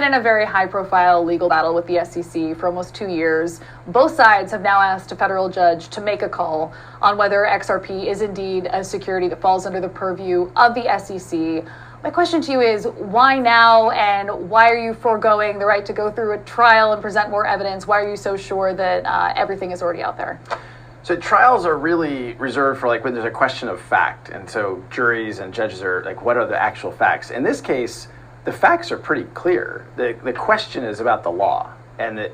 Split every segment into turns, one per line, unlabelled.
in a very high-profile legal battle with the SEC for almost 2 years. Both sides have now asked a federal judge to make a call on whether XRP is indeed a security that falls under the purview of the SEC. My question to you is, why now, and why are you foregoing the right to go through a trial and present more evidence? Why are you so sure that everything is already out there?
So trials are really reserved for when there's a question of fact. And so juries and judges are what are the actual facts? In this case, the facts are pretty clear. The question is about the law. And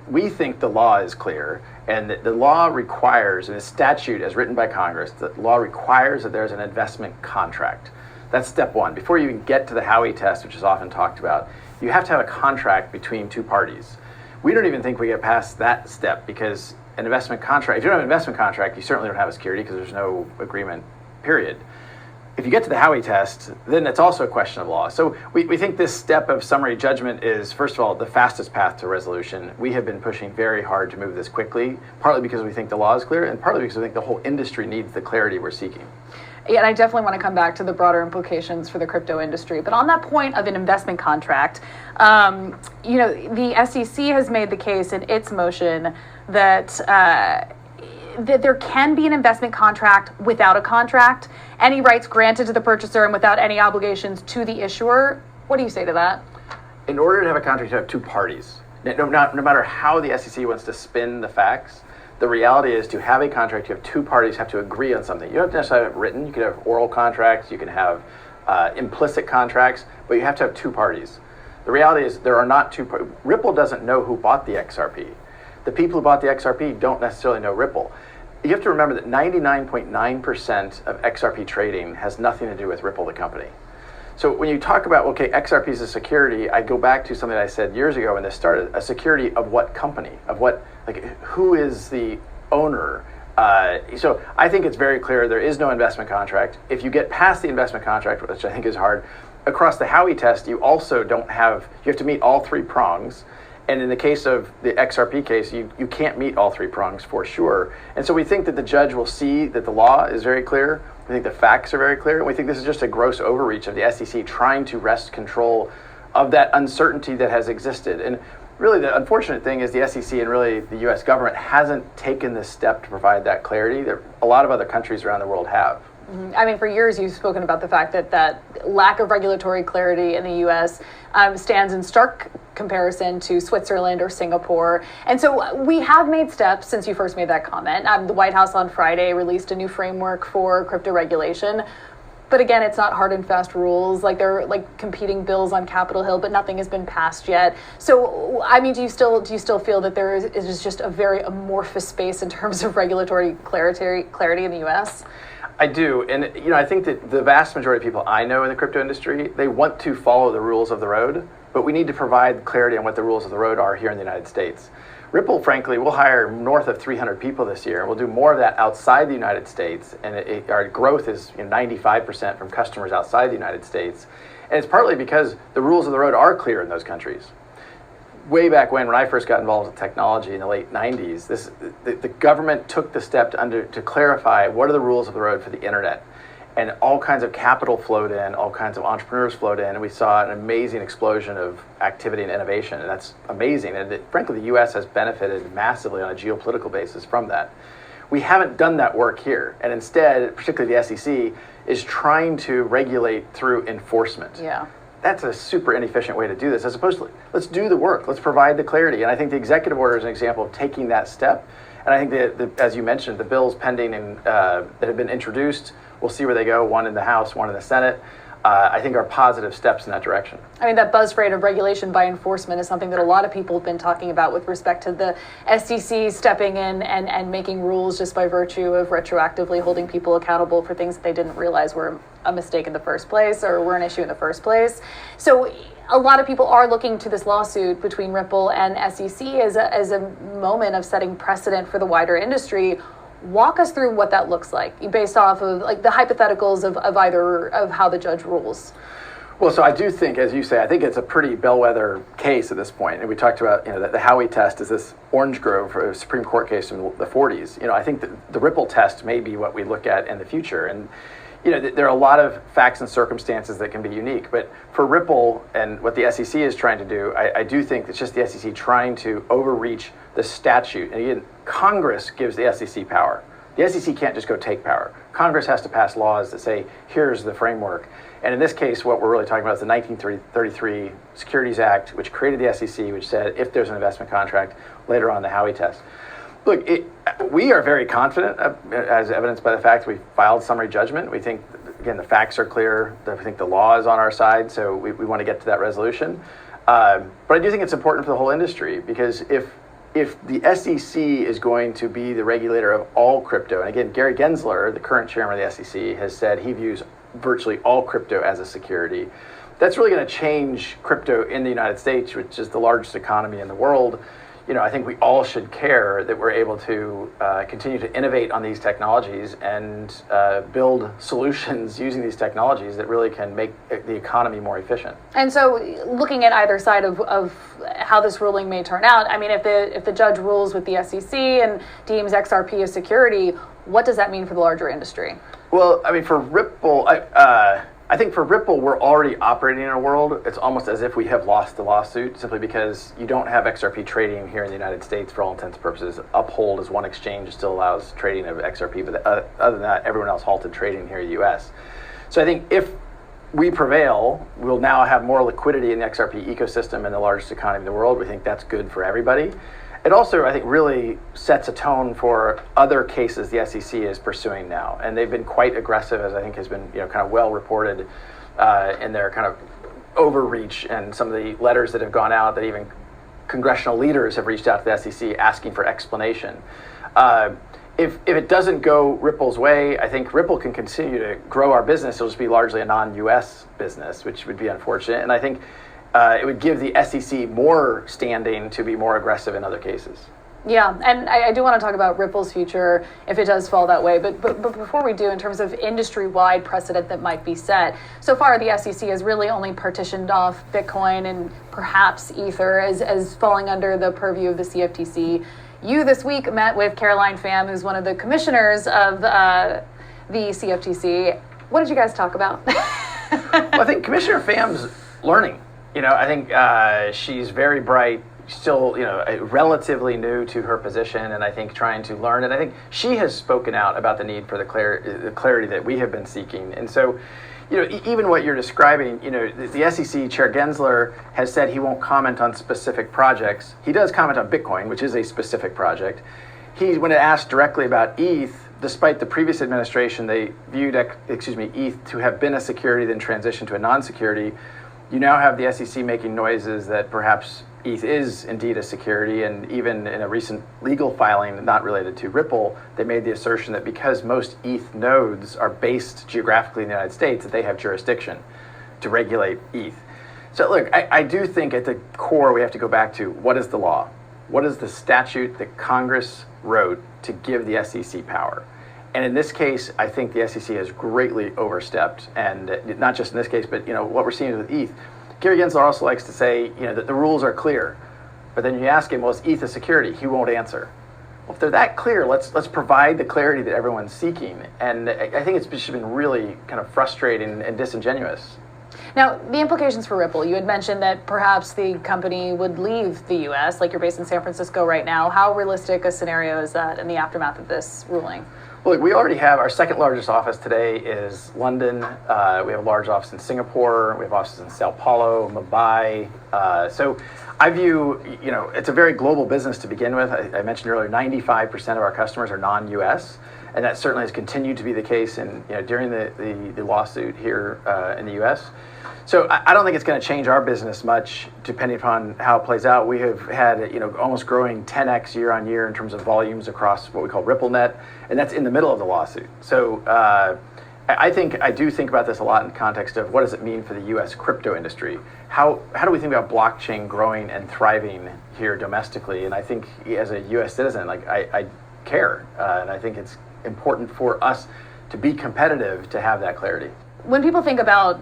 we think the law is clear. And the law requires, and the statute as written by Congress, the law requires that there's an investment contract. That's step one. Before you even get to the Howey test, which is often talked about, you have to have a contract between two parties. We don't even think we get past that step because an investment contract, if you don't have an investment contract, you certainly don't have a security because there's no agreement, period. If you get to the Howey test, then it's also a question of law. So we think this step of summary judgment is, first of all, the fastest path to resolution. We have been pushing very hard to move this quickly, partly because we think the law is clear, and partly because we think the whole industry needs the clarity we're seeking.
Yeah, and I definitely want to come back to the broader implications for the crypto industry. But on that point of an investment contract, the SEC has made the case in its motion that that there can be an investment contract without a contract, any rights granted to the purchaser and without any obligations to the issuer. What do you say to that?
In order to have a contract, you have two parties. No matter how the SEC wants to spin the facts, the reality is to have a contract, you have two parties have to agree on something. You don't necessarily have it written. You can have oral contracts, you can have implicit contracts, but you have to have two parties. The reality is there are not two parties. Ripple doesn't know who bought the XRP. The people who bought the XRP don't necessarily know Ripple. You have to remember that 99.9% of XRP trading has nothing to do with Ripple, the company. So when you talk about, okay, XRP is a security, I go back to something I said years ago when this started. A security of what company? Of what, who is the owner? So I think it's very clear there is no investment contract. If you get past the investment contract, which I think is hard, across the Howey test, you also you have to meet all three prongs. And in the case of the XRP case, you can't meet all three prongs for sure. And so we think that the judge will see that the law is very clear. We think the facts are very clear. And we think this is just a gross overreach of the SEC trying to wrest control of that uncertainty that has existed. And really the unfortunate thing is the SEC and really the US government hasn't taken this step to provide that clarity that a lot of other countries around the world have.
I mean, for years you've spoken about the fact that lack of regulatory clarity in the U.S. Stands in stark comparison to Switzerland or Singapore. And so we have made steps since you first made that comment. The White House on Friday released a new framework for crypto regulation. But again, it's not hard and fast rules. There are competing bills on Capitol Hill, but nothing has been passed yet. So, I mean, do you still feel that there is just a very amorphous space in terms of regulatory clarity in the U.S.?
I do, and I think that the vast majority of people I know in the crypto industry, they want to follow the rules of the road, but we need to provide clarity on what the rules of the road are here in the United States. Ripple, frankly, will hire north of 300 people this year, and we'll do more of that outside the United States, and our growth is 95% from customers outside the United States, and it's partly because the rules of the road are clear in those countries. Way back when I first got involved with technology in the late 90s, the government took the step to clarify what are the rules of the road for the internet. And all kinds of capital flowed in, all kinds of entrepreneurs flowed in, and we saw an amazing explosion of activity and innovation, and that's amazing. And frankly, the US has benefited massively on a geopolitical basis from that. We haven't done that work here, and instead, particularly the SEC, is trying to regulate through enforcement.
Yeah.
That's a super inefficient way to do this, as opposed to let's do the work, let's provide the clarity. And I think the executive order is an example of taking that step. And I think that as you mentioned, the bills pending that have been introduced, we'll see where they go, one in the House, one in the Senate, I think are positive steps in that direction.
I mean, that buzz phrase of regulation by enforcement is something that a lot of people have been talking about with respect to the SEC stepping in and making rules just by virtue of retroactively holding people accountable for things that they didn't realize were a mistake in the first place or were an issue in the first place. So a lot of people are looking to this lawsuit between Ripple and SEC as a moment of setting precedent for the wider industry. Walk us through what that looks like, based off of the hypotheticals of how the judge rules.
Well, so I do think, as you say, I think it's a pretty bellwether case at this point. And we talked about, the Howey test is this orange grove for a Supreme Court case in the 40s. I think that the Ripple test may be what we look at in the future. And, there are a lot of facts and circumstances that can be unique. But for Ripple and what the SEC is trying to do, I do think it's just the SEC trying to overreach the statute. And again, Congress gives the SEC power. The SEC can't just go take power. Congress has to pass laws that say, here's the framework. And in this case, what we're really talking about is the 1933 Securities Act, which created the SEC, which said if there's an investment contract, later on the Howey test. Look, we are very confident, as evidenced by the fact that we filed summary judgment. We think, again, the facts are clear. I think the law is on our side, so we want to get to that resolution. But I do think it's important for the whole industry, because if the SEC is going to be the regulator of all crypto, and again, Gary Gensler, the current chairman of the SEC, has said he views virtually all crypto as a security, that's really going to change crypto in the United States, which is the largest economy in the world. I think we all should care that we're able to continue to innovate on these technologies and build solutions using these technologies that really can make the economy more efficient.
And so, looking at either side of how this ruling may turn out, I mean, if the judge rules with the SEC and deems XRP a security, what does that mean for the larger industry?
Well, I mean, for Ripple, I think for Ripple, we're already operating in a world, it's almost as if we have lost the lawsuit, simply because you don't have XRP trading here in the United States for all intents and purposes. Uphold is one exchange that still allows trading of XRP, but other than that, everyone else halted trading here in the US. So I think if we prevail, we'll now have more liquidity in the XRP ecosystem in the largest economy in the world. We think that's good for everybody. It also, I think, really sets a tone for other cases the SEC is pursuing now. And they've been quite aggressive, as I think has been kind of well reported in their kind of overreach and some of the letters that have gone out that even congressional leaders have reached out to the SEC asking for explanation. If it doesn't go Ripple's way, I think Ripple can continue to grow our business. It'll just be largely a non-US business, which would be unfortunate. And I think it would give the SEC more standing to be more aggressive in other cases.
Yeah, and I do want to talk about Ripple's future if it does fall that way. But before we do, in terms of industry-wide precedent that might be set, so far the SEC has really only partitioned off Bitcoin and perhaps Ether as falling under the purview of the CFTC. You this week met with Caroline Pham, who's one of the commissioners of the CFTC. What did you guys talk about?
Well, I think Commissioner Pham's learning. I think she's very bright, still, relatively new to her position, and I think trying to learn. And I think she has spoken out about the need for the clarity that we have been seeking. And so, even what you're describing, the SEC Chair Gensler has said he won't comment on specific projects. He does comment on Bitcoin, which is a specific project. When asked directly about ETH, despite the previous administration, they viewed ETH to have been a security, then transitioned to a non-security. You now have the SEC making noises that perhaps ETH is indeed a security, and even in a recent legal filing not related to Ripple, they made the assertion that because most ETH nodes are based geographically in the United States, that they have jurisdiction to regulate ETH. So look, I do think at the core we have to go back to what is the law? What is the statute that Congress wrote to give the SEC power? And in this case, I think the SEC has greatly overstepped, and not just in this case, but what we're seeing with ETH. Gary Gensler also likes to say that the rules are clear, but then you ask him, well, is ETH a security? He won't answer. Well, if they're that clear, let's provide the clarity that everyone's seeking. And I think it's just been really kind of frustrating and disingenuous.
Now, the implications for Ripple, you had mentioned that perhaps the company would leave the U.S., like you're based in San Francisco right now. How realistic a scenario is that in the aftermath of this ruling?
Well, look, we already have our second largest office today is London. We have a large office in Singapore. We have offices in Sao Paulo, Mumbai. So I view, it's a very global business to begin with. I mentioned earlier, 95% of our customers are non-U.S., and that certainly has continued to be the case during the lawsuit here in the U.S. So I don't think it's going to change our business much, depending upon how it plays out. We have had, almost growing 10x year on year in terms of volumes across what we call RippleNet, and that's in the middle of the lawsuit. So I do think about this a lot in context of what does it mean for the U.S. crypto industry? How do we think about blockchain growing and thriving here domestically? And I think as a U.S. citizen, I care, and I think it's important for us to be competitive to have that clarity.
When people think about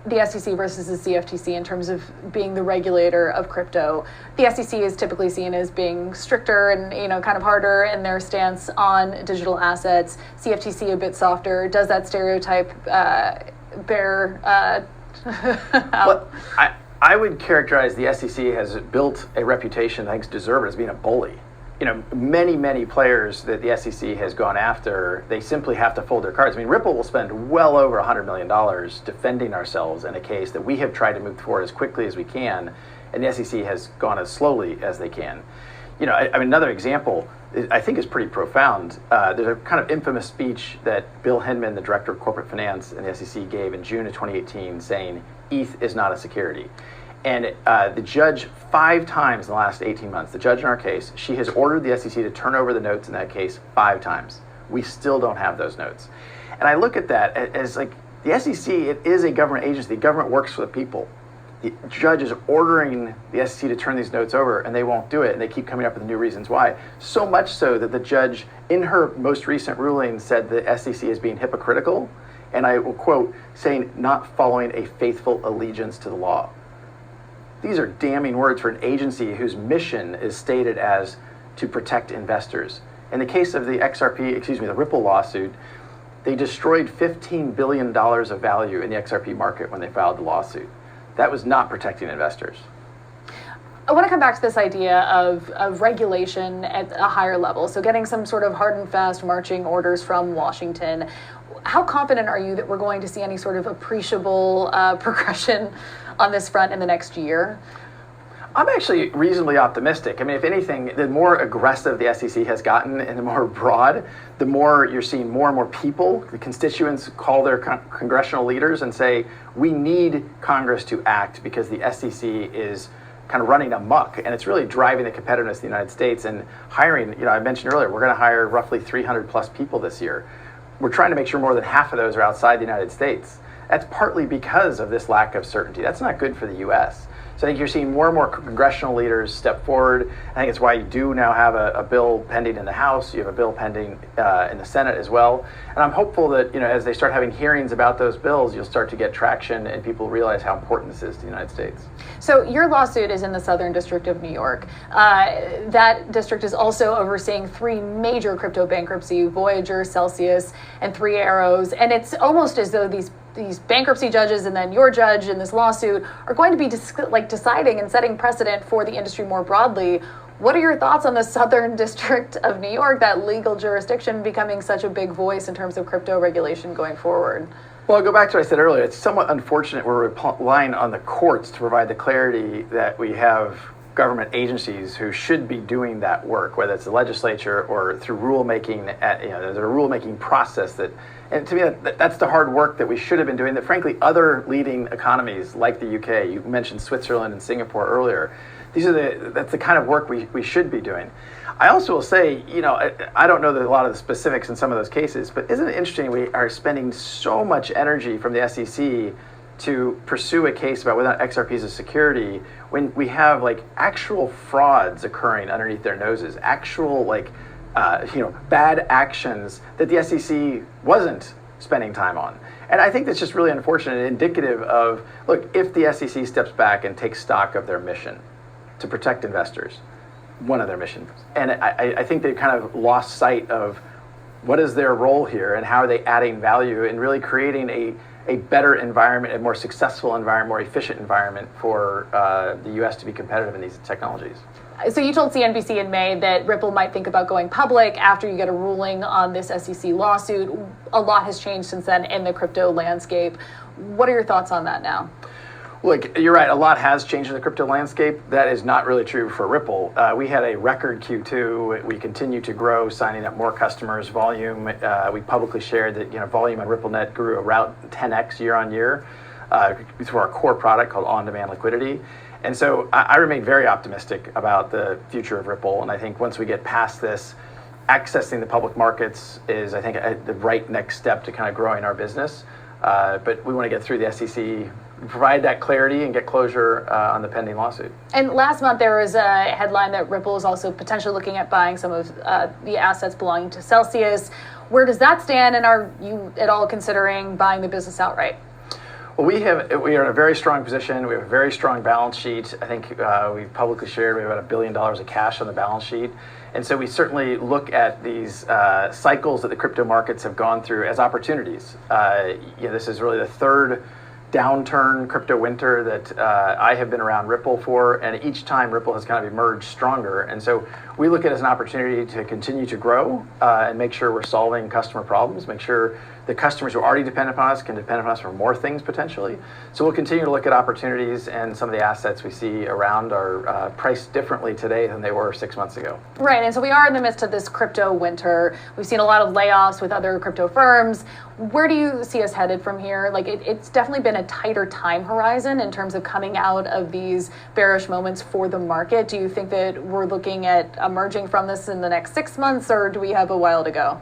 the SEC versus the CFTC in terms of being the regulator of crypto. The SEC is typically seen as being stricter and kind of harder in their stance on digital assets. CFTC a bit softer. Does that stereotype bear out?
Well, I would characterize the SEC has built a reputation I think is deserved as being a bully. Many players that the SEC has gone after, they simply have to fold their cards. I mean, Ripple will spend well over $100 million defending ourselves in a case that we have tried to move forward as quickly as we can, and the SEC has gone as slowly as they can. Another example I think is pretty profound. There's a kind of infamous speech that Bill Hinman, the director of corporate finance in the SEC, gave in June of 2018 saying, ETH is not a security. And the judge 5 times in the last 18 months, the judge in our case, she has ordered the SEC to turn over the notes in that case 5 times. We still don't have those notes. And I look at that as like the SEC, it is a government agency. The government works for the people. The judge is ordering the SEC to turn these notes over and they won't do it. And they keep coming up with new reasons why. So much so that the judge in her most recent ruling said the SEC is being hypocritical. And I will quote, saying not following a faithful allegiance to the law. These are damning words for an agency whose mission is stated as to protect investors. In the case of the the Ripple lawsuit, they destroyed $15 billion of value in the XRP market when they filed the lawsuit. That was not protecting investors.
I want to come back to this idea of regulation at a higher level. So getting some sort of hard and fast marching orders from Washington. How confident are you that we're going to see any sort of appreciable progression on this front in the next year?
I'm actually reasonably optimistic. I mean, if anything, the more aggressive the SEC has gotten and the more broad, the more you're seeing more and more people, the constituents call their congressional leaders and say, we need Congress to act because the SEC is kind of running amok and it's really driving the competitiveness of the United States and hiring. I mentioned earlier, we're going to hire roughly 300 plus people this year. We're trying to make sure more than half of those are outside the United States. That's partly because of this lack of certainty. That's not good for the U.S. So I think you're seeing more and more congressional leaders step forward. I think it's why you do now have a bill pending in the House. You have a bill pending in the Senate as well. And I'm hopeful that as they start having hearings about those bills, you'll start to get traction and people realize how important this is to the United States.
So your lawsuit is in the Southern District of New York. That district is also overseeing 3 major crypto bankruptcy, Voyager, Celsius, and 3 Arrows. And it's almost as though these bankruptcy judges and then your judge in this lawsuit are going to be deciding and setting precedent for the industry more broadly. What are your thoughts on the Southern District of New York, that legal jurisdiction becoming such a big voice in terms of crypto regulation going forward?
Well, I'll go back to what I said earlier. It's somewhat unfortunate we're relying on the courts to provide the clarity that we have government agencies who should be doing that work, whether it's the legislature or through rulemaking. There's a rulemaking process and to me, that's the hard work that we should have been doing that, frankly, other leading economies like the UK, you mentioned Switzerland and Singapore earlier, that's the kind of work we should be doing. I also will say, I don't know a lot of the specifics in some of those cases, but isn't it interesting we are spending so much energy from the SEC to pursue a case about whether XRP is a security when we have actual frauds occurring underneath their noses, actual bad actions that the SEC wasn't spending time on. And I think that's just really unfortunate and indicative of, look, if the SEC steps back and takes stock of their mission to protect investors, one of their missions, and I think they've kind of lost sight of what is their role here and how are they adding value and really creating a better environment, a more successful environment, more efficient environment for the U.S. to be competitive in these technologies.
So you told CNBC in May that Ripple might think about going public after you get a ruling on this SEC lawsuit. A lot has changed since then in the crypto landscape. What are your thoughts on that now?
Look, you're right. A lot has changed in the crypto landscape. That is not really true for Ripple. We had a record Q2. We continue to grow, signing up more customers. Volume, we publicly shared that volume on RippleNet grew around 10x year on year through our core product called On-Demand Liquidity. And so I remain very optimistic about the future of Ripple. And I think once we get past this, accessing the public markets is, I think, the right next step to kind of growing our business. But we want to get through the SEC, provide that clarity and get closure on the pending lawsuit. And
last month there was a headline that Ripple is also potentially looking at buying some of the assets belonging to Celsius. Where does that stand, and are you at all considering buying the business outright?
Well, we are in a very strong position. We have a very strong balance sheet. I think we've publicly shared we have about $1 billion of cash on the balance sheet. And so we certainly look at these cycles that the crypto markets have gone through as opportunities. This is really the third downturn crypto winter that I have been around Ripple for, and each time Ripple has kind of emerged stronger. And so we look at it as an opportunity to continue to grow and make sure we're solving customer problems, make sure the customers who already depend upon us can depend upon us for more things potentially. So we'll continue to look at opportunities, and some of the assets we see around are priced differently today than they were 6 months ago.
Right, and so we are in the midst of this crypto winter. We've seen a lot of layoffs with other crypto firms. Where do you see us headed from here? Like it's definitely been a tighter time horizon in terms of coming out of these bearish moments for the market. Do you think that we're looking at emerging from this in the next 6 months, or do we have a while to go?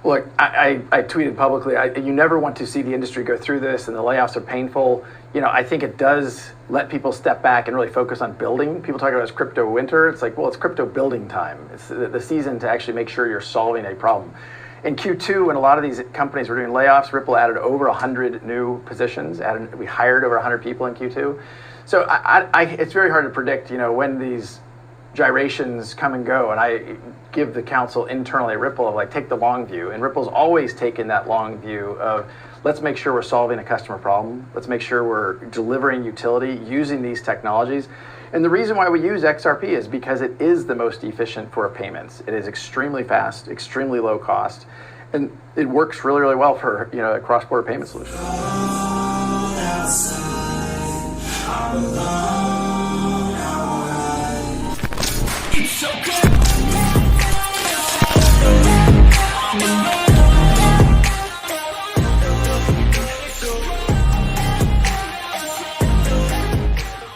Look, I tweeted publicly, you never want to see the industry go through this, and the layoffs are painful. I think it does let people step back and really focus on building. People talk about it as crypto winter. It's like, well, it's crypto building time. It's the season to actually make sure you're solving a problem. In Q2, when a lot of these companies were doing layoffs, Ripple added over 100 new positions. We hired over 100 people in Q2. So it's very hard to predict, when these gyrations come and go, and I give the counsel internally at Ripple of take the long view, and Ripple's always taken that long view of let's make sure we're solving a customer problem, let's make sure we're delivering utility using these technologies. And the reason why we use XRP is because it is the most efficient for payments. It is extremely fast, extremely low cost, and it works really, really well for a cross-border payment solution.